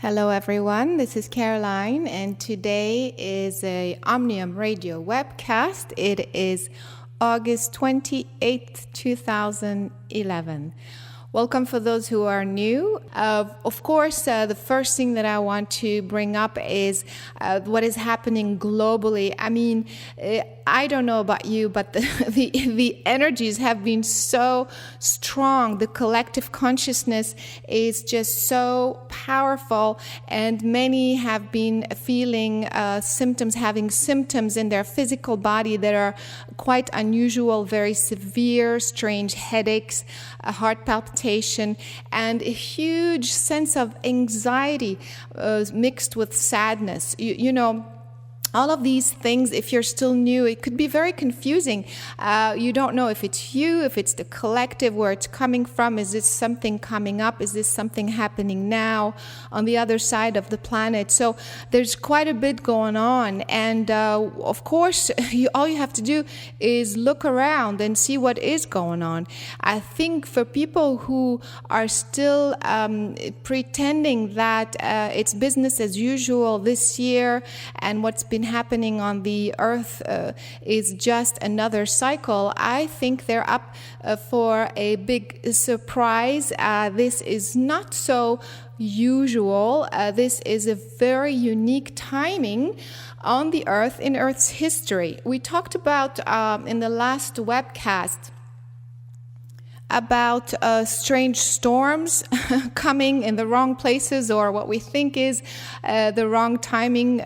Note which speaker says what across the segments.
Speaker 1: Hello everyone, this is Caroline and today is a Omnium Radio webcast. It is August 28th, 2011. Welcome for those who are new. Of course, the first thing that I want to bring up is what is happening globally. I mean, I don't know about you, but the energies have been so strong. The collective consciousness is just so powerful, and many have been feeling having symptoms in their physical body that are quite unusual, very severe, strange headaches, heart palpitation, and a huge sense of anxiety mixed with sadness. You know, all of these things, if you're still new, it could be very confusing. You don't know if it's you, if it's the collective, where it's coming from. Is this something coming up? Is this something happening now on the other side of the planet? So there's quite a bit going on. And of course, all you have to do is look around and see what is going on. I think for people who are still pretending that it's business as usual this year and what's been happening on the earth is just another cycle, I think they're up for a big surprise. This is not so usual. This is a very unique timing on the earth in Earth's history. We talked about in the last webcast about strange storms coming in the wrong places, or what we think is the wrong timing,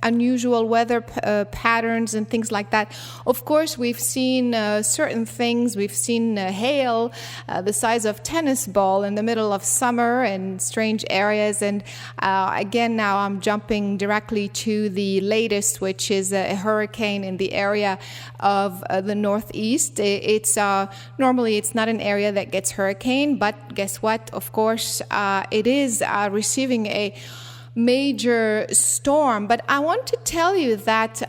Speaker 1: unusual weather patterns and things like that. Of course, we've seen certain things. We've seen hail the size of tennis ball in the middle of summer in strange areas. And again, now I'm jumping directly to the latest, which is a hurricane in the area of the Northeast. It's normally it's not an area that gets hurricane, but guess what? Of course, it is receiving a major storm. But I want to tell you that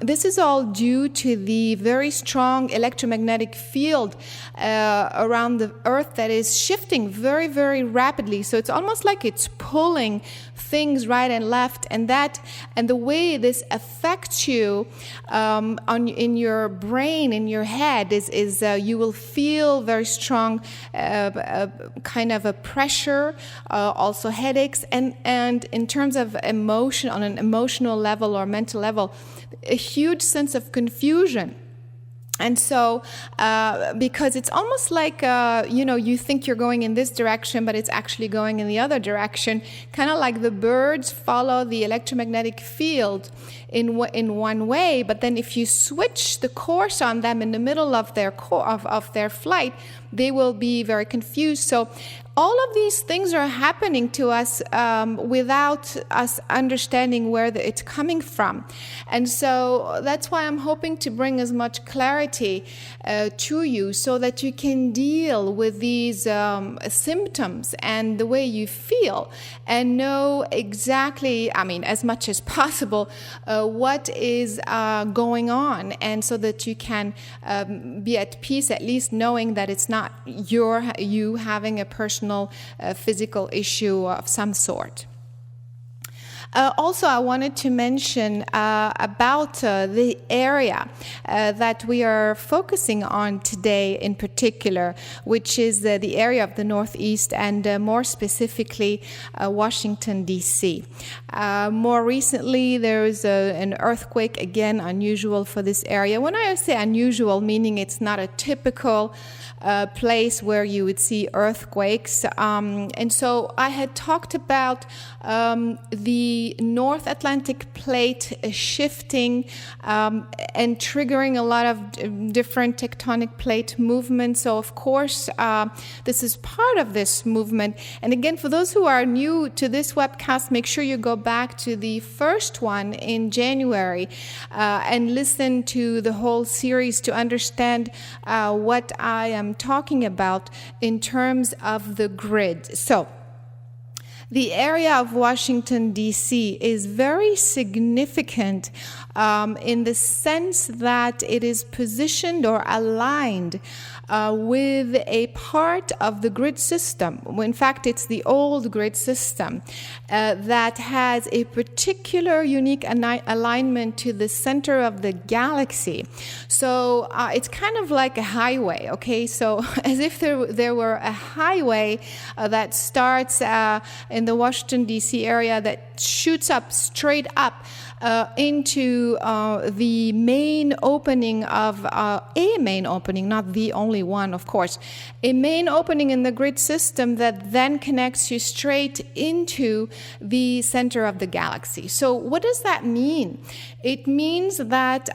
Speaker 1: this is all due to the very strong electromagnetic field around the earth that is shifting very, very rapidly. So it's almost like it's pulling things right and left, and the way this affects you in your brain, in your head, is you will feel very strong kind of a pressure, also headaches, and in terms of emotion, on an emotional level or mental level, a huge sense of confusion. And so, because it's almost like, you think you're going in this direction, but it's actually going in the other direction, kind of like the birds follow the electromagnetic field in one way, but then if you switch the course on them in the middle of their their flight, they will be very confused. So all of these things are happening to us without us understanding where it's coming from. And so that's why I'm hoping to bring as much clarity to you so that you can deal with these symptoms and the way you feel and know exactly, as much as possible, what is going on, and so that you can be at peace, at least knowing that it's not you having a personal physical issue of some sort. Also, I wanted to mention about the area that we are focusing on today in particular, which is the area of the Northeast and more specifically Washington, D.C. More recently, there was an earthquake, again unusual for this area. When I say unusual, meaning it's not a typical place where you would see earthquakes. And so I had talked about the North Atlantic plate shifting and triggering a lot of different tectonic plate movements. So of course, this is part of this movement. And again, for those who are new to this webcast, make sure you go back to the first one in January and listen to the whole series to understand what I am talking about in terms of the grid. So the area of Washington, D.C. is very significant in the sense that it is positioned or aligned with a part of the grid system. In fact, it's the old grid system that has a particular unique alignment to the center of the galaxy. So it's kind of like a highway, okay? So as if there were a highway that starts in the Washington, D.C. area that shoots up straight up into the main opening of a main opening, not the only one, of course, a main opening in the grid system that then connects you straight into the center of the galaxy. So what does that mean? It means that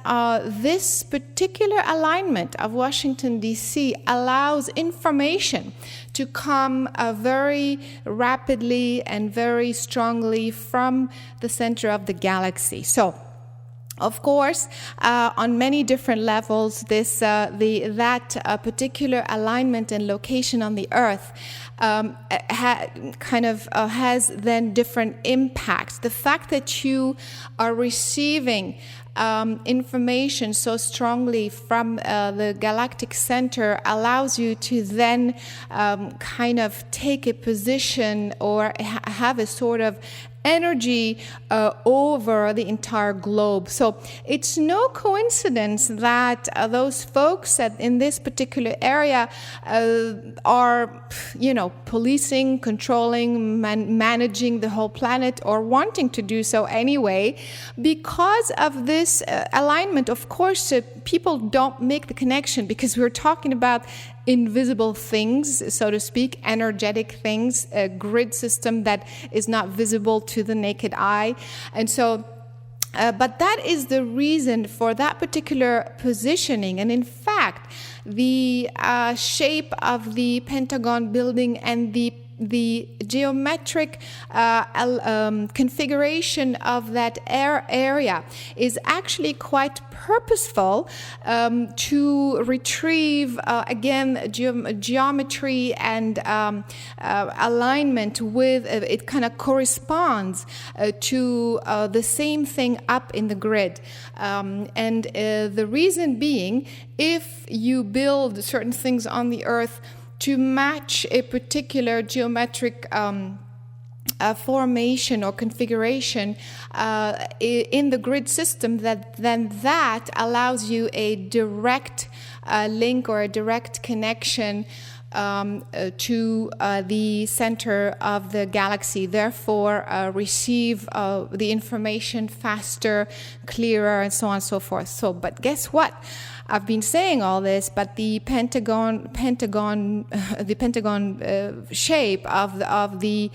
Speaker 1: this particular alignment of Washington, D.C. allows information to come very rapidly and very strongly from the center of the galaxy. So, of course, on many different levels, that particular alignment and location on the Earth has then different impacts. The fact that you are receiving information so strongly from the galactic center allows you to then kind of take a position or have a sort of energy over the entire globe. So it's no coincidence that those folks in this particular area are, policing, controlling, managing the whole planet, or wanting to do so anyway. Because of this alignment, of course, people don't make the connection, because we're talking about invisible things, so to speak, energetic things, a grid system that is not visible to the naked eye. And so, but that is the reason for that particular positioning. And in fact, the shape of the Pentagon building and the geometric configuration of that area is actually quite purposeful to retrieve, again, geometry and alignment with, it kind of corresponds to the same thing up in the grid. And the reason being, if you build certain things on the Earth to match a particular geometric formation or configuration in the grid system, that allows you a direct link or a direct connection to the center of the galaxy, therefore receive the information faster, clearer, and so on and so forth. So, but guess what? I've been saying all this, but the Pentagon shape of the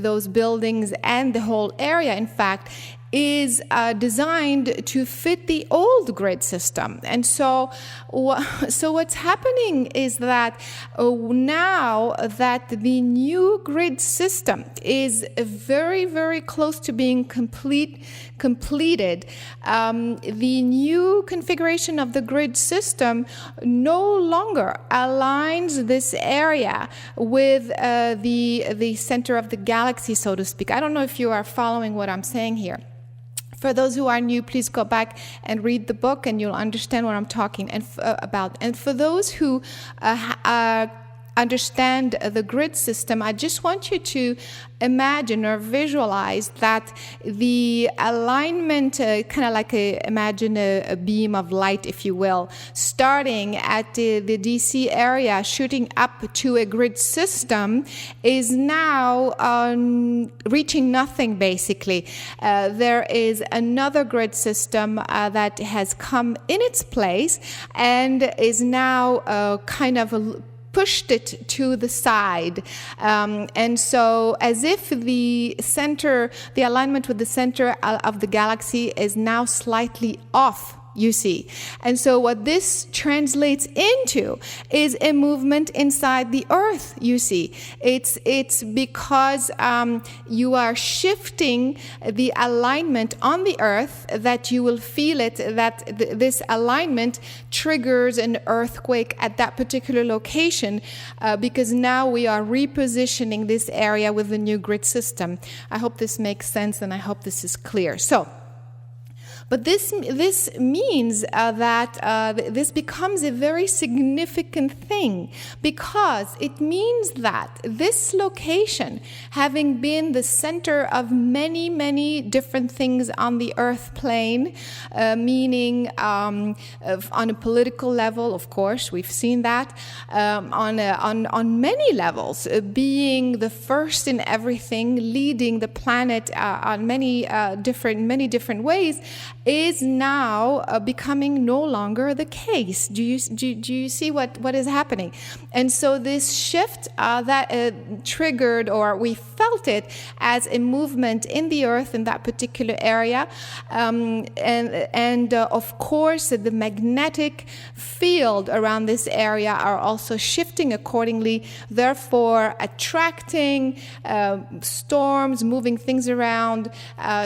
Speaker 1: those buildings and the whole area, in fact, is designed to fit the old grid system. And so what's happening is that now that the new grid system is very, very close to being completed, the new configuration of the grid system no longer aligns this area with the center of the galaxy, so to speak. I don't know if you are following what I'm saying here. For those who are new, please go back and read the book, and you'll understand what I'm talking about. And for those who understand the grid system, I just want you to imagine or visualize that the alignment, kind of like imagine a beam of light, if you will, starting at the DC area, shooting up to a grid system, is now reaching nothing, basically. There is another grid system that has come in its place and is now kind of pushed it to the side. And so as if the alignment with the center of the galaxy is now slightly off you see. And so what this translates into is a movement inside the earth, you see. It's because you are shifting the alignment on the earth that you will feel it, that this alignment triggers an earthquake at that particular location, because now we are repositioning this area with the new grid system. I hope this makes sense, and I hope this is clear. But this means that this becomes a very significant thing, because it means that this location, having been the center of many, many different things on the earth plane, meaning on a political level, of course, we've seen that, on many levels, being the first in everything, leading the planet on many different ways, is now becoming no longer the case. Do you see what is happening? And so this shift that triggered, or we felt it as a movement in the earth in that particular area, and of course the magnetic field around this area are also shifting accordingly, therefore attracting storms, moving things around,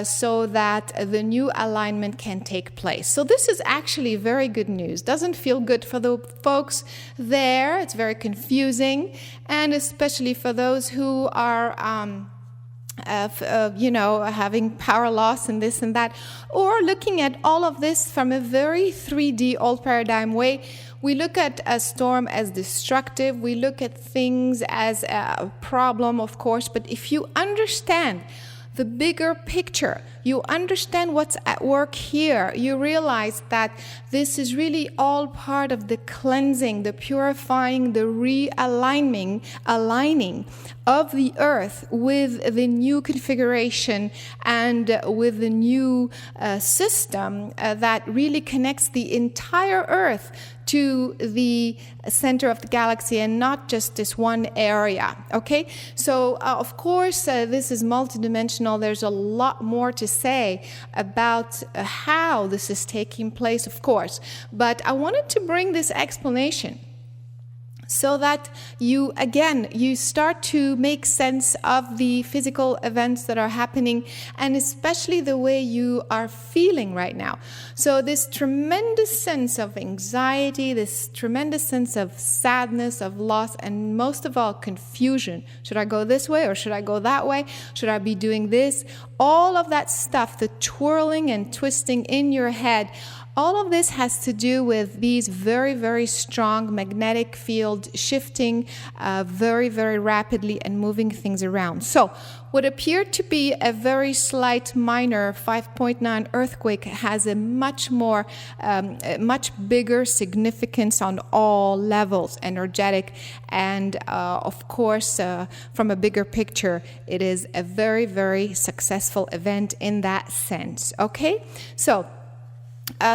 Speaker 1: so that the new alignment can take place. So this is actually very good news. Doesn't feel good for the folks there. It's very confusing, and especially for those who are having power loss and this and that, or looking at all of this from a very 3D old paradigm way. We look at a storm as destructive. We look at things as a problem, of course, but if you understand the bigger picture, you understand what's at work here, you realize that this is really all part of the cleansing, the purifying, the aligning of the earth with the new configuration and with the new system that really connects the entire earth to the center of the galaxy, and not just this one area. Okay, so of course this is multidimensional. There's a lot more to say about how this is taking place, of course, but I wanted to bring this explanation so that you start to make sense of the physical events that are happening, and especially the way you are feeling right now. So this tremendous sense of anxiety, this tremendous sense of sadness, of loss, and most of all, confusion. Should I go this way or should I go that way? Should I be doing this? All of that stuff, the twirling and twisting in your head, all of this has to do with these very, very strong magnetic field shifting very, very rapidly and moving things around. So what appeared to be a very slight minor 5.9 earthquake has a much bigger significance on all levels, energetic, and of course, from a bigger picture, it is a very, very successful event in that sense. Okay, so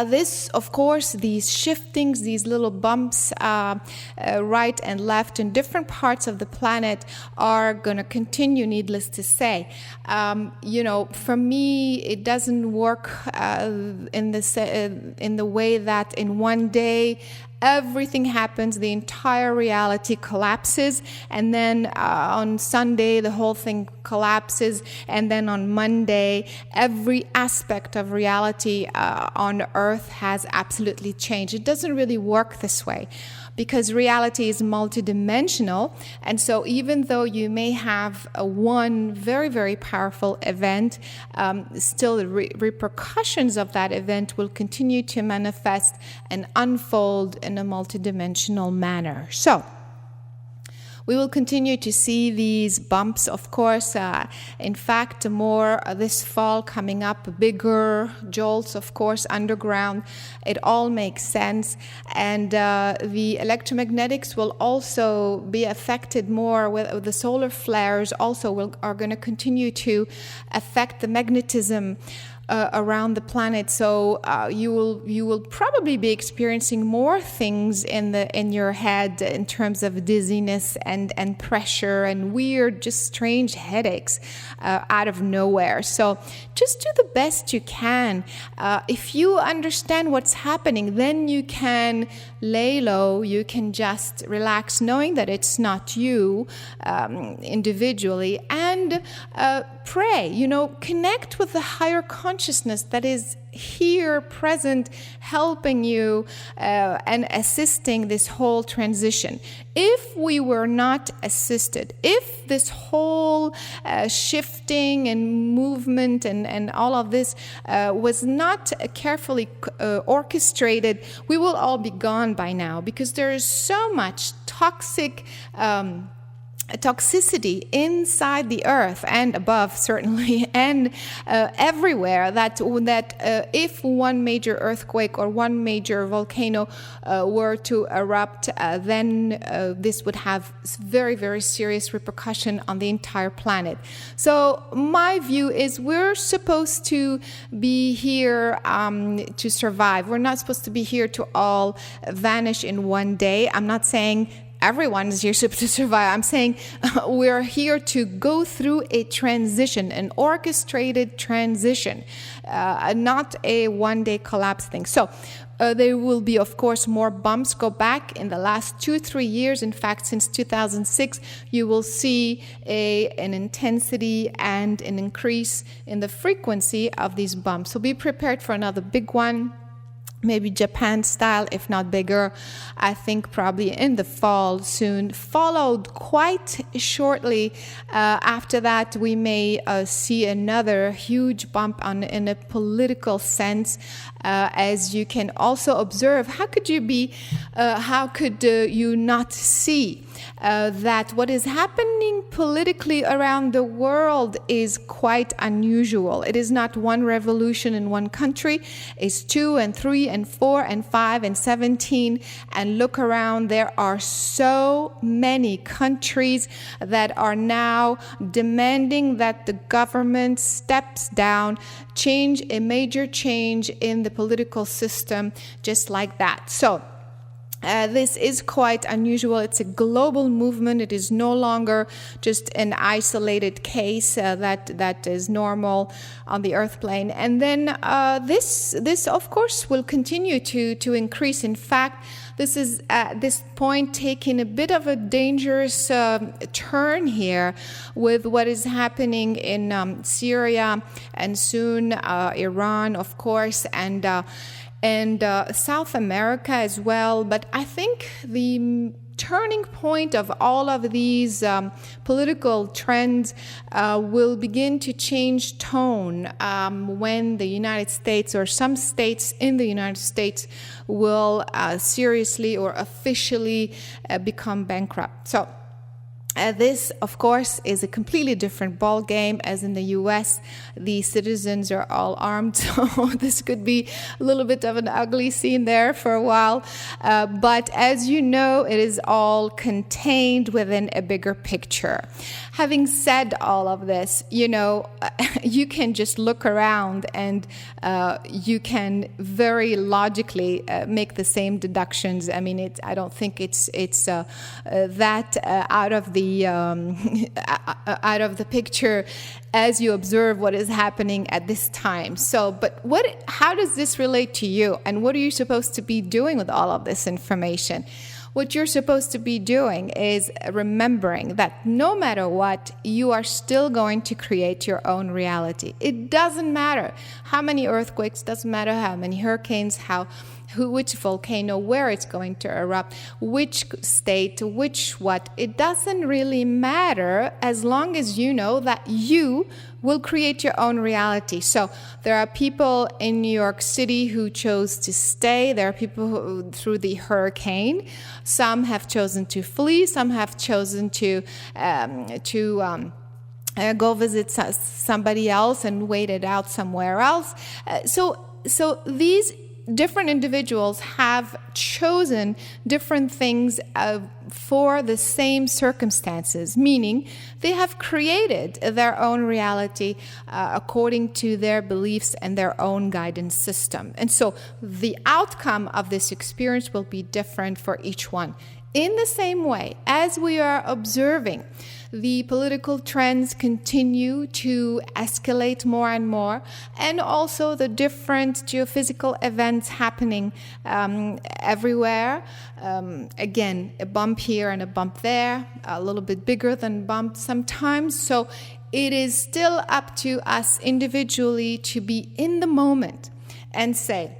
Speaker 1: this, of course, these shiftings, these little bumps right and left in different parts of the planet are going to continue, needless to say. For me, it doesn't work in the way that in one day everything happens, the entire reality collapses, and then on Sunday the whole thing collapses, and then on Monday every aspect of reality on Earth has absolutely changed. It doesn't really work this way, because reality is multidimensional, and so even though you may have one very, very powerful event, still the repercussions of that event will continue to manifest and unfold in a multidimensional manner. So we will continue to see these bumps, of course. In fact, more this fall coming up, bigger jolts, of course, underground. It all makes sense. And the electromagnetics will also be affected more with the solar flares also are going to continue to affect the magnetism around the planet. So you will probably be experiencing more things in your head in terms of dizziness and pressure and weird, just strange headaches out of nowhere. So just do the best you can. If you understand what's happening, then you can lay low. You can just relax, knowing that it's not you individually, and pray. Connect with the higher consciousness that is here present, helping you and assisting this whole transition. If we were not assisted, if this whole shifting and movement and all of this was not carefully orchestrated, we will all be gone by now, because there is so much toxicity inside the earth and above, certainly, and everywhere, that if one major earthquake or one major volcano were to erupt, then this would have very, very serious repercussion on the entire planet. So my view is we're supposed to be here to survive. We're not supposed to be here to all vanish in one day. I'm not saying everyone is here to survive. I'm saying we're here to go through a transition, an orchestrated transition, not a one-day collapse thing. So there will be, of course, more bumps. Go back in the last 2-3 years. In fact, since 2006, you will see an intensity and an increase in the frequency of these bumps. So be prepared for another big one. Maybe Japan style, if not bigger. I think probably in the fall soon. Followed quite shortly after that, we may see another huge bump in a political sense. As you can also observe, how could you not see that what is happening politically around the world is quite unusual? It is not one revolution in one country. It's 2 and 3 and 4 and 5 and 17. And look around, there are so many countries that are now demanding that the government steps down, a major change in the political system, just like that. So this is quite unusual. It's a global movement. It is no longer just an isolated case that is normal on the earth plane. And then this of course will continue to increase. In fact, this is at this point taking a bit of a dangerous turn here with what is happening in Syria and soon Iran, of course, and South America as well. But I think the turning point of all of these political trends will begin to change tone when the United States or some states in the United States will seriously or officially become bankrupt. So this, of course, is a completely different ball game. As in the U.S., the citizens are all armed, so this could be a little bit of an ugly scene there for a while. But as you know, it is all contained within a bigger picture. Having said all of this, you can just look around and you can very logically make the same deductions. I mean, I don't think it's that out of the picture as you observe what is happening at this time. So, but how does this relate to you? And what are you supposed to be doing with all of this information? What you're supposed to be doing is remembering that no matter what, you are still going to create your own reality. It doesn't matter how many earthquakes, doesn't matter how many hurricanes, which volcano, where it's going to erupt, which state, which what. It doesn't really matter as long as you know that you will create your own reality. So there are people in New York City who chose to stay. There are people who, through the hurricane, some have chosen to flee, some have chosen to go visit somebody else and wait it out somewhere else. So these different individuals have chosen different things for the same circumstances, meaning they have created their own reality according to their beliefs and their own guidance system. And so the outcome of this experience will be different for each one. In the same way, as we are observing the political trends continue to escalate more and more, and also the different geophysical events happening everywhere. Again, a bump here and a bump there, a little bit bigger than bump sometimes. So it is still up to us individually to be in the moment and say,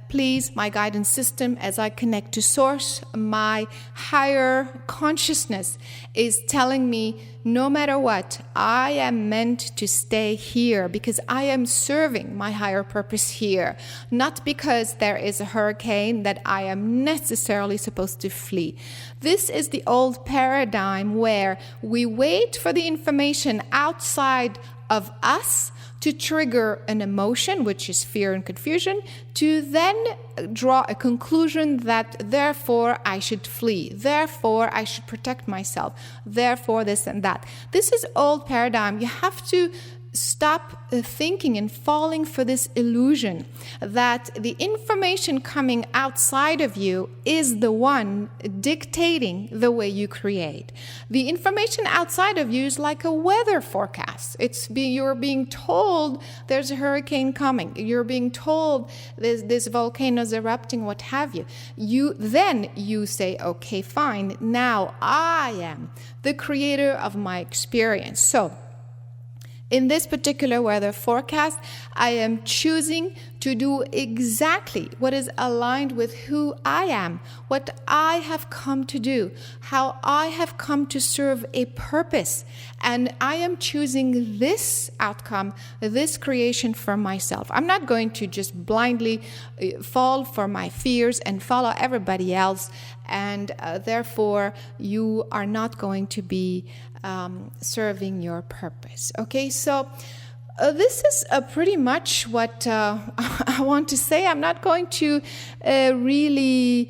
Speaker 1: please, my guidance system, as I connect to source, my higher consciousness is telling me, no matter what, I am meant to stay here because I am serving my higher purpose here, not because there is a hurricane that I am necessarily supposed to flee. This is the old paradigm where we wait for the information outside of us to trigger an emotion, which is fear and confusion, to then draw a conclusion that therefore I should flee, therefore I should protect myself, therefore this and that. This is old paradigm. You have to stop thinking and falling for this illusion that the information coming outside of you is the one dictating the way you create. The information outside of you is like a weather forecast. You're being told there's a hurricane coming. You're being told this volcano is erupting, what have you. Then you say, okay, fine. Now I am the creator of my experience. So in this particular weather forecast, I am choosing to do exactly what is aligned with who I am, what I have come to do, how I have come to serve a purpose. And I am choosing this outcome, this creation for myself. I'm not going to just blindly fall for my fears and follow everybody else. And therefore, you are not going to be serving your purpose. Okay, so this is pretty much what I want to say. I'm not going to really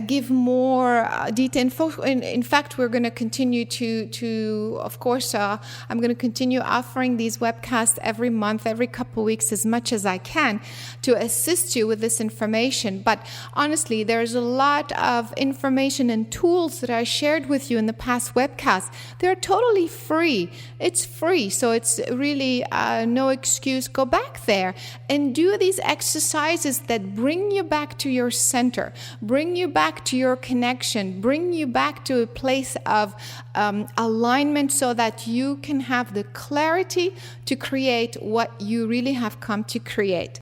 Speaker 1: give more detail. In fact, we're going to continue to of course, I'm going to continue offering these webcasts every month, every couple of weeks, as much as I can to assist you with this information. But honestly, there's a lot of information and tools that I shared with you in the past webcasts. They're totally free. It's free, so it's really no excuse. Go back there and do these exercises that bring you back to your center, bring you back to your connection, bring you back to a place of alignment so that you can have the clarity to create what you really have come to create.